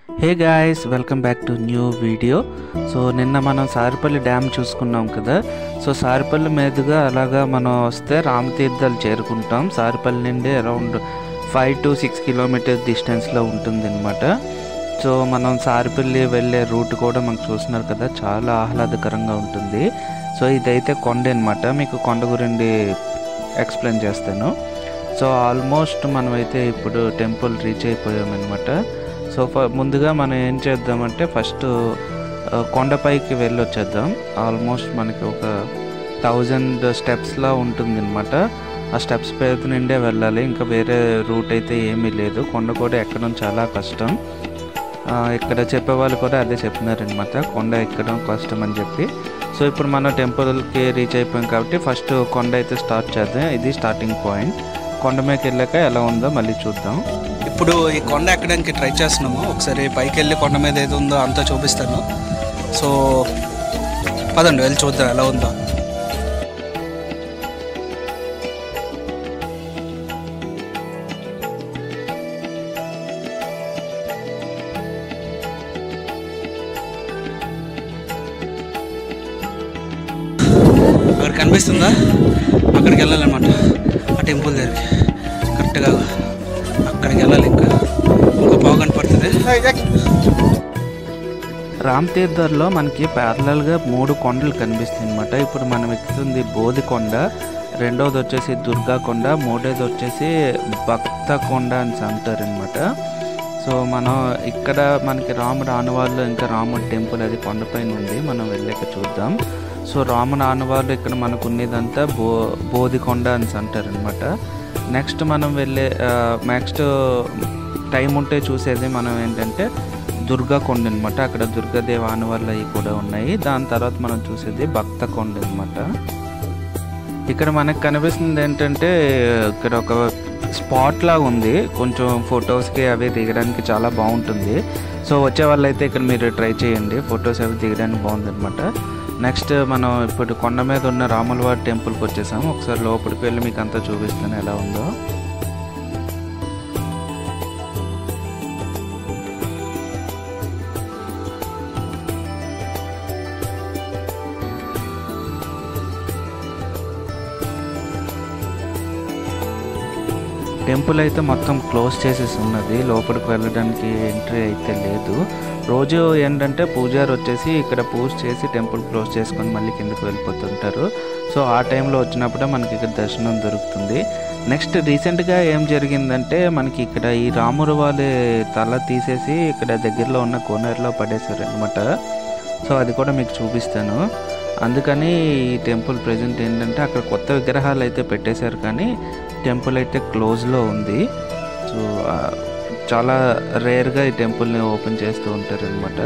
Hey guys, welcome back to new video. So నిన్న మనం Saripalli dam చూసుకున్నాం కదా. సో సారిపల్లి మీదుగా అలాగా మనం వస్తే రామతీర్థాలు చేరుకుంటాం. సారిపల్లి నుండి అరౌండ్ 5 to 6 కిలోమీటర్స్ డిస్టెన్స్లో ఉంటుంది అనమాట. సో మనం సారిపల్లి వెళ్ళే రూట్ కూడా మనకు చూస్తున్నారు కదా, చాలా ఆహ్లాదకరంగా ఉంటుంది. సో ఇదైతే కొండ అనమాట. మీకు కొండ గురించి ఎక్స్ప్లెయిన్ చేస్తాను. సో ఆల్మోస్ట్ మనమైతే ఇప్పుడు టెంపుల్ రీచ్ అయిపోయామన్నమాట. సో ముందుగా మనం ఏం చేద్దామంటే ఫస్ట్ కొండపైకి వెళ్ళి వచ్చేద్దాం. ఆల్మోస్ట్ మనకి ఒక 1000 స్టెప్స్లా ఉంటుంది అనమాట. ఆ స్టెప్స్ పైన నిండే వెళ్ళాలి, ఇంకా వేరే రూట్ అయితే ఏమీ లేదు. కొండ కూడా ఎక్కడం చాలా కష్టం. ఇక్కడ చెప్పేవాళ్ళు కూడా అదే చెప్పినారనమాట, కొండ ఎక్కడం కష్టం అని చెప్పి. సో ఇప్పుడు మనం టెంపుల్కి రీచ్ అయిపోయాం కాబట్టి ఫస్ట్ కొండ అయితే స్టార్ట్ చేద్దాం. ఇది స్టార్టింగ్ పాయింట్. కొండ మీదకి వెళ్ళాక ఎలా ఉందో మళ్ళీ చూద్దాం. ఇప్పుడు ఈ కొండ ఎక్కడానికి ట్రై చేస్తున్నాము. ఒకసారి పైకి వెళ్ళి కొండ మీద ఏది ఉందో అంతా చూపిస్తాను. సో పదండి వెళ్ళి చూద్దాం ఎలా ఉందో. అక్కడ కనిపిస్తుందా? అక్కడికి వెళ్ళాలన్నమాట, ఆ టెంపుల్ దగ్గరికి. కరెక్ట్గా అక్కడికి వెళ్ళాలి. ఇంకా ఇంకో పావుగంట పడుతుంది. రామతీర్థంలో మనకి ప్యారలల్గా 3 కొండలు కనిపిస్తాయి అనమాట. ఇప్పుడు మనం ఎక్కుతుంది బోధికొండ, రెండోది వచ్చేసి దుర్గా కొండ, మూడోది వచ్చేసి భక్త కొండ అని అంటారనమాట. సో మనం ఇక్కడ మనకి రాముడు ఆనవాళ్ళు, ఇంకా రాముడు టెంపుల్ అది కొండపైన ఉంది. మనం వెళ్ళాక చూద్దాం. సో రాముడు ఆనవాళ్ళు ఇక్కడ మనకు ఉన్నదంతా బోధికొండ అని అంటారనమాట. నెక్స్ట్ మనం నెక్స్ట్ టైం ఉంటే చూసేది మనం ఏంటంటే దుర్గా కొండ అనమాట. అక్కడ దుర్గాదేవి ఆనవాళ్ళు అవి కూడా ఉన్నాయి. దాని తర్వాత మనం చూసేది భక్త కొండ అనమాట. ఇక్కడ మనకు కనిపిస్తుంది ఏంటంటే ఇక్కడ ఒక స్పాట్ లాగా ఉంది. కొంచెం ఫొటోస్కి అవి దిగడానికి చాలా బాగుంటుంది. సో వచ్చే వాళ్ళైతే ఇక్కడ మీరు ట్రై చేయండి, ఫొటోస్ అవి దిగడానికి బాగుంది అనమాట. నెక్స్ట్ మనం ఇప్పుడు కొండ మీద ఉన్న రాములవారి టెంపుల్కి వచ్చేసాము. ఒకసారి లోపలికి వెళ్ళి మీకు అంతా చూపిస్తాను ఎలా ఉందో. టెంపుల్ అయితే మొత్తం క్లోజ్ చేసేసి ఉన్నది, లోపలికి వెళ్ళడానికి ఎంట్రీ అయితే లేదు. రోజు ఏంటంటే పూజారి వచ్చేసి ఇక్కడ పూజ చేసి టెంపుల్ క్లోజ్ చేసుకొని మళ్ళీ కిందకి వెళ్ళిపోతుంటారు. సో ఆ టైంలో వచ్చినప్పుడే మనకి ఇక్కడ దర్శనం దొరుకుతుంది. నెక్స్ట్ రీసెంట్గా ఏం జరిగిందంటే మనకి ఇక్కడ ఈ రాముడు వాళ్ళ తల తీసేసి ఇక్కడ దగ్గరలో ఉన్న కోనేరులో పడేశారు అనమాట. సో అది కూడా మీకు చూపిస్తాను. అందుకని ఈ టెంపుల్ ప్రజెంట్ ఏంటంటే అక్కడ కొత్త విగ్రహాలు అయితే పెట్టేశారు, కానీ టెంపుల్ అయితే క్లోజ్లో ఉంది. సో చాలా రేర్గా ఈ టెంపుల్ని ఓపెన్ చేస్తూ ఉంటారు అనమాట.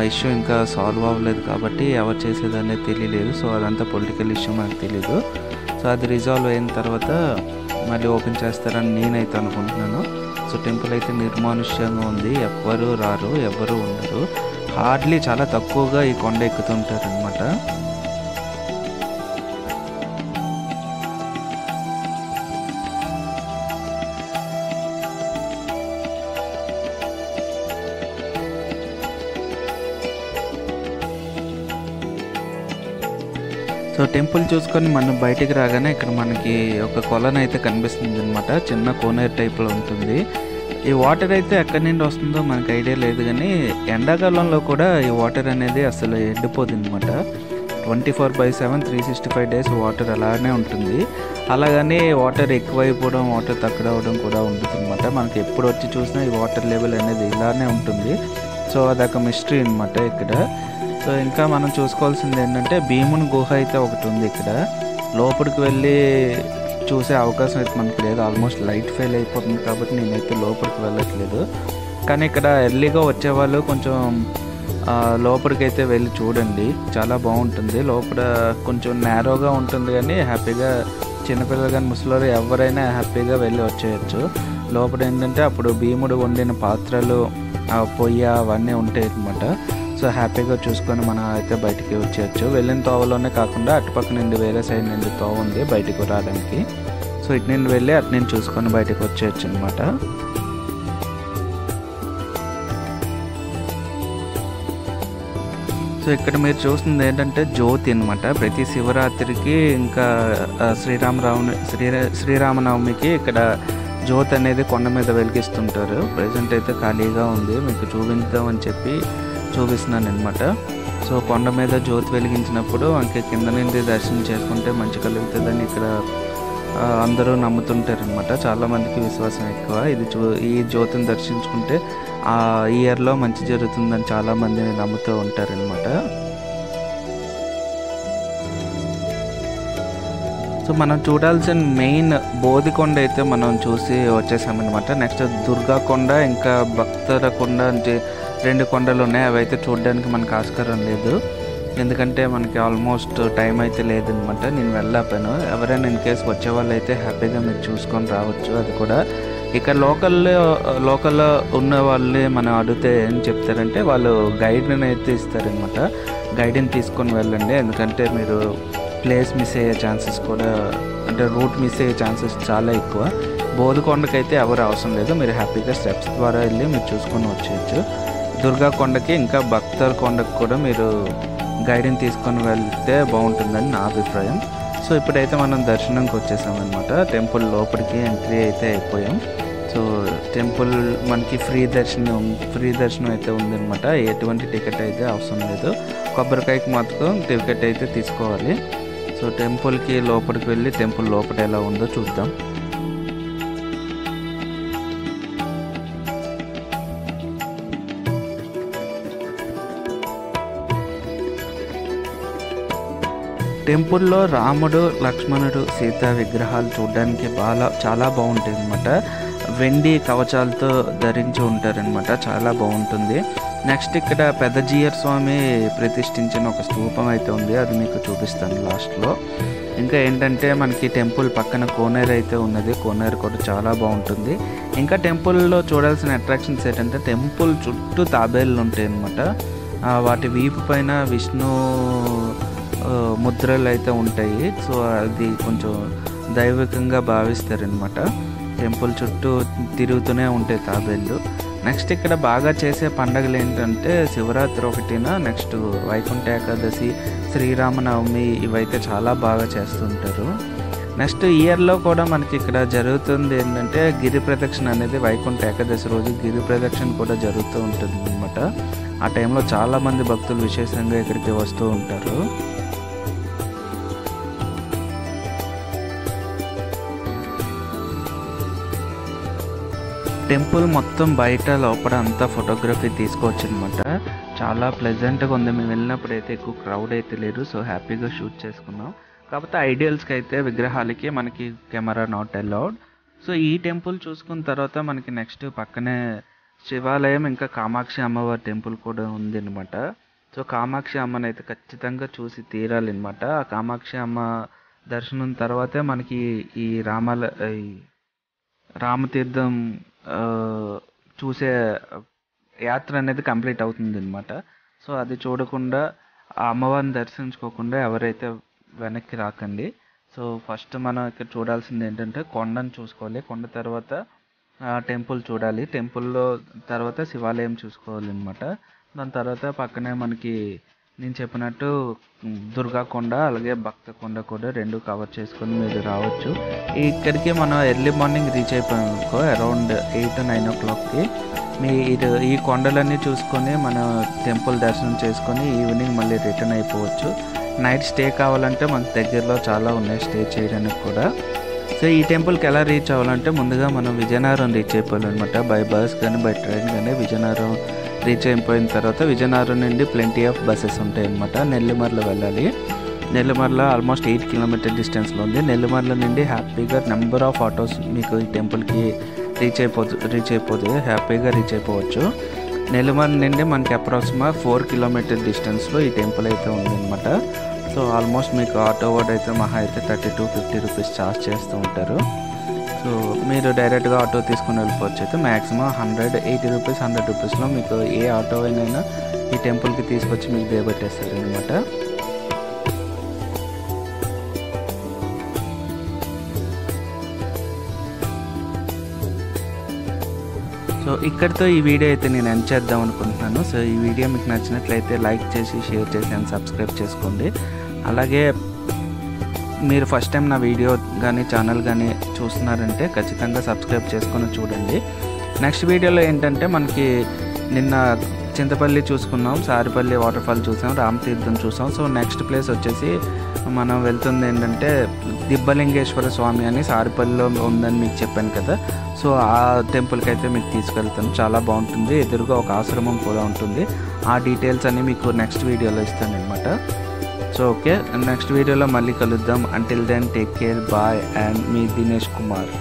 ఇష్యూ ఇంకా సాల్వ్ అవ్వలేదు కాబట్టి ఎవరు చేసేది అనేది తెలియలేదు. సో అదంతా పొలిటికల్ ఇష్యూ మనకు తెలీదు. సో అది రిజాల్వ్ అయిన తర్వాత మళ్ళీ ఓపెన్ చేస్తారని నేనైతే అనుకుంటున్నాను. సో టెంపుల్ అయితే నిర్మానుష్యంగా ఉంది, ఎవ్వరూ రారు, ఎవ్వరూ ఉండరు. హార్డ్లీ చాలా తక్కువగా ఈ కొండ ఎక్కుతుంటారు అనమాట. సో టెంపుల్ చూసుకొని మనం బయటికి రాగానే ఇక్కడ మనకి ఒక కొలను అయితే కనిపిస్తుంది అనమాట. చిన్న కోనేరు టైప్లో ఉంటుంది. ఈ వాటర్ అయితే ఎక్కడి నుండి వస్తుందో మనకు ఐడియా లేదు, కానీ ఎండాకాలంలో కూడా ఈ వాటర్ అనేది అసలు ఎండిపోతుంది అనమాట. 24/7 365 డేస్ వాటర్ అలానే ఉంటుంది. అలాగని వాటర్ ఎక్కువైపోవడం, వాటర్ తక్కువడం కూడా ఉంటుంది అనమాట. మనకి ఎప్పుడు వచ్చి చూసినా ఈ వాటర్ లెవెల్ అనేది ఇలానే ఉంటుంది. సో అదొక మిస్టరీ అనమాట ఇక్కడ. సో ఇంకా మనం చూసుకోవాల్సింది ఏంటంటే భీముని గుహ అయితే ఒకటి ఉంది ఇక్కడ. లోపలికి వెళ్ళి చూసే అవకాశం అయితే మనకు లేదు, ఆల్మోస్ట్ లైట్ ఫెయిల్ అయిపోతుంది కాబట్టి నేనైతే లోపలికి వెళ్ళట్లేదు. కానీ ఇక్కడ ఎర్లీగా వచ్చేవాళ్ళు కొంచెం లోపలికి అయితే వెళ్ళి చూడండి, చాలా బాగుంటుంది. లోపల కొంచెం నేరోగా ఉంటుంది, కానీ హ్యాపీగా చిన్నపిల్లలు కానీ ముసలివారు ఎవరైనా హ్యాపీగా వెళ్ళి వచ్చేయచ్చు. లోపల ఏంటంటే అప్పుడు భీముడు వండిన పాత్రలు, పొయ్యి అవన్నీ ఉంటాయి అన్నమాట. సో హ్యాపీగా చూసుకొని మనం అయితే బయటికి వచ్చేయచ్చు. వెళ్ళిన తోవలోనే కాకుండా అటుపక్క నుండి వేరే సైడ్ నుండి తోవ ఉంది బయటికి రావడానికి. సో ఇటు నుండి వెళ్ళి అటు నుండి చూసుకొని బయటకు వచ్చేయచ్చు అనమాట. సో ఇక్కడ మీరు చూస్తుంది ఏంటంటే జ్యోతి అనమాట. ప్రతి శివరాత్రికి ఇంకా శ్రీరామనవమికి ఇక్కడ జ్యోతి అనేది కొండ మీద వెలిగిస్తుంటారు. ప్రజెంట్ అయితే ఖాళీగా ఉంది, మీకు చూపిద్దామని చెప్పి చూపిస్తున్నాను అనమాట. సో కొండ మీద జ్యోతి వెలిగించినప్పుడు అంకే కింద నుండి దర్శనం చేసుకుంటే మంచి కలుగుతుందని ఇక్కడ అందరూ నమ్ముతుంటారు అనమాట. చాలామందికి విశ్వాసం ఎక్కువ. ఈ జ్యోతిని దర్శించుకుంటే ఆ ఇయర్లో మంచి జరుగుతుందని చాలామందిని నమ్ముతూ ఉంటారనమాట. సో మనం చూడాల్సిన మెయిన్ బోధికొండ అయితే మనం చూసి వచ్చేసామన్నమాట. నెక్స్ట్ దుర్గా కొండ, ఇంకా భక్తర కొండ అంటే 2 కొండలు ఉన్నాయి. అవి అయితే చూడడానికి మనకు ఆస్కారం లేదు, ఎందుకంటే మనకి ఆల్మోస్ట్ టైం అయితే లేదనమాట. నేను వెళ్ళకపోయాను. ఎవరైనా ఇన్ కేసు వచ్చే వాళ్ళు అయితే హ్యాపీగా మీరు చూసుకొని రావచ్చు. అది కూడా ఇక్కడ లోకల్లో ఉన్న వాళ్ళని మనం అడిగితే ఏం చెప్తారంటే వాళ్ళు గైడ్ని అయితే ఇస్తారనమాట. గైడ్ని తీసుకొని వెళ్ళండి, ఎందుకంటే మీరు ప్లేస్ మిస్ అయ్యే ఛాన్సెస్ కూడా, అంటే రూట్ మిస్ అయ్యే ఛాన్సెస్ చాలా ఎక్కువ. బోధికొండకైతే ఎవరు అవసరం లేదు, మీరు హ్యాపీగా స్టెప్స్ ద్వారా వెళ్ళి మీరు చూసుకొని వచ్చేయచ్చు. దుర్గా కొండకి ఇంకా భక్తర్ కొండకి కూడా మీరు గైడ్ని తీసుకొని వెళ్తే బాగుంటుందని నా అభిప్రాయం. సో ఇప్పుడైతే మనం దర్శనంకి వచ్చేసామన్నమాట. టెంపుల్ లోపలికి ఎంట్రీ అయితే అయిపోయాం. సో టెంపుల్ మనకి ఫ్రీ దర్శనం అయితే ఉందన్నమాట. ఎటువంటి టికెట్ అయితే అవసరం లేదు, కొబ్బరికాయకి మాత్రం టికెట్ అయితే తీసుకోవాలి. సో టెంపుల్కి లోపలికి వెళ్ళి టెంపుల్ లోపల ఎలా ఉందో చూద్దాం. టెంపుల్లో రాముడు, లక్ష్మణుడు, సీత విగ్రహాలు చూడడానికి చాలా బాగుంటాయి అన్నమాట. వెండి కవచాలతో ధరించి ఉంటారనమాట, చాలా బాగుంటుంది. నెక్స్ట్ ఇక్కడ పెద్ద జీయర్ స్వామి ప్రతిష్ఠించిన ఒక స్తూపం అయితే ఉంది, అది మీకు చూపిస్తాను లాస్ట్లో. ఇంకా ఏంటంటే మనకి టెంపుల్ పక్కన కోనేరు అయితే ఉన్నది, కోనేరు కూడా చాలా బాగుంటుంది. ఇంకా టెంపుల్లో చూడాల్సిన అట్రాక్షన్స్ ఏంటంటే టెంపుల్ చుట్టూ తాబేళ్ళు ఉంటాయి అన్నమాట. వాటి వీపు పైన విష్ణు ముద్రలు అయితే ఉంటాయి. సో అది కొంచెం దైవికంగా భావిస్తారనమాట. టెంపుల్ చుట్టూ తిరుగుతూనే ఉంటాయి తాబేళ్ళు. నెక్స్ట్ ఇక్కడ బాగా చేసే పండుగలు ఏంటంటే శివరాత్రి ఒకటిన, నెక్స్ట్ వైకుంఠ ఏకాదశి, శ్రీరామనవమి, ఇవైతే చాలా బాగా చేస్తుంటారు. నెక్స్ట్ ఇయర్లో కూడా మనకి ఇక్కడ జరుగుతుంది ఏంటంటే గిరి ప్రదక్షిణ అనేది వైకుంఠ ఏకాదశి రోజు గిరి ప్రదక్షిణ కూడా జరుగుతూ ఉంటుంది అనమాట. ఆ టైంలో చాలామంది భక్తులు విశేషంగా ఇక్కడికి వస్తూ ఉంటారు. టెంపుల్ మొత్తం బయట లోపల అంతా ఫోటోగ్రఫీ తీసుకోవచ్చు అనమాట. చాలా ప్లెజెంట్గా ఉంది. మేము వెళ్ళినప్పుడు అయితే ఎక్కువ క్రౌడ్ అయితే లేదు, సో హ్యాపీగా షూట్ చేసుకున్నాం. కాకపోతే ఐడియల్స్కి అయితే విగ్రహాలకి మనకి కెమెరా నాట్ అలౌడ్. సో ఈ టెంపుల్ చూసుకున్న తర్వాత మనకి నెక్స్ట్ పక్కనే శివాలయం, ఇంకా కామాక్షి అమ్మవారి టెంపుల్ కూడా ఉంది అనమాట. సో కామాక్షి అమ్మని అయితే ఖచ్చితంగా చూసి తీరాలన్నమాట. ఆ కామాక్షి అమ్మ దర్శనం తర్వాతే మనకి ఈ రామతీర్థం చూసే యాత్ర అనేది కంప్లీట్ అవుతుంది అనమాట. సో అది చూడకుండా, ఆ అమ్మవారిని దర్శించుకోకుండా ఎవరైతే వెనక్కి రాకండి. సో ఫస్ట్ మనం ఇక్కడ చూడాల్సింది ఏంటంటే కొండను చూసుకోవాలి, కొండ తర్వాత టెంపుల్ చూడాలి, టెంపుల్లో తర్వాత శివాలయం చూసుకోవాలి అనమాట. దాని తర్వాత పక్కనే మనకి నేను చెప్పినట్టు దుర్గా కొండ, అలాగే భక్త కొండ కూడా 2 కవర్ చేసుకొని మీరు రావచ్చు. ఇక్కడికి మనం ఎర్లీ మార్నింగ్ రీచ్ అయిపోయాం అనుకో, అరౌండ్ 8-9 o'clockకి ఈ కొండలన్నీ చూసుకొని మన టెంపుల్ దర్శనం చేసుకొని ఈవినింగ్ మళ్ళీ రిటర్న్ అయిపోవచ్చు. నైట్ స్టే కావాలంటే మనకు దగ్గరలో చాలా ఉన్నాయి స్టే చేయడానికి కూడా. సో ఈ టెంపుల్కి ఎలా రీచ్ అవ్వాలంటే ముందుగా మనం విజయనగరం రీచ్ అయిపోవాలన్నమాట. బై బస్ కానీ బై ట్రైన్ కానీ విజయనగరం రీచ్ అయిపోయిన తర్వాత విజయనగరం నుండి ప్లెంటీ ఆఫ్ బస్సెస్ ఉంటాయి అన్నమాట. నెల్లిమర్ల వెళ్ళాలి. నెల్లిమర్ల ఆల్మోస్ట్ 8 kilometer డిస్టెన్స్లో ఉంది. నెల్లిమర్ల నుండి హ్యాపీగా నెంబర్ ఆఫ్ ఆటోస్ మీకు ఈ టెంపుల్కి రీచ్ అయిపోతుంది, హ్యాపీగా రీచ్ అయిపోవచ్చు. నెల్లిమర్ల నుండి మనకి అప్రాక్సిమేట్ 4 kilometer డిస్టెన్స్లో ఈ టెంపుల్ అయితే ఉందన్నమాట. సో ఆల్మోస్ట్ మీకు ఆటో వాడు అయితే మహా అయితే 30-50 rupees ఛార్జ్ చేస్తూ ఉంటారు. సో మీరు డైరెక్ట్గా ఆటో తీసుకుని వెళ్ళిపోవచ్చు. అయితే మ్యాక్సిమం 180 rupees 100 rupeesలో మీకు ఏ ఆటో అయినా ఈ టెంపుల్కి తీసుకొచ్చి మీకు దిగబెట్టేస్తారు అనమాట. సో సో ఇక్కడితో ఈ వీడియో అయితే నేను ఎండ్ చేద్దాం అనుకుంటున్నాను. సో ఈ వీడియో మీకు నచ్చినట్లయితే లైక్ చేసి షేర్ చేసి అండ్ సబ్స్క్రైబ్ చేసుకోండి. అలాగే మీరు ఫస్ట్ టైం నా వీడియో కానీ ఛానల్ కానీ చూస్తున్నారంటే ఖచ్చితంగా సబ్స్క్రైబ్ చేసుకొని చూడండి. నెక్స్ట్ వీడియోలో ఏంటంటే మనకి నిన్న చింతపల్లి చూసుకున్నాం, సారిపల్లి వాటర్ ఫాల్ చూసాం, రామతీర్థం చూసాం. సో నెక్స్ట్ ప్లేస్ వచ్చేసి మనం వెళ్తుంది ఏంటంటే దిబ్బలింగేశ్వర స్వామి అని సారిపల్లిలో ఉందని మీకు చెప్పాను కదా. సో ఆ టెంపుల్కి అయితే మీకు తీసుకెళ్తాను, చాలా బాగుంటుంది. ఎదురుగా ఒక ఆశ్రమం కూడా ఉంటుంది. ఆ డీటెయిల్స్ అన్నీ మీకు నెక్స్ట్ వీడియోలో ఇస్తాను అనమాట. సో ఓకే, నెక్స్ట్ వీడియోలో మళ్ళీ కలుద్దాం. Until then take care, bye and మీ దినేష్ కుమార్.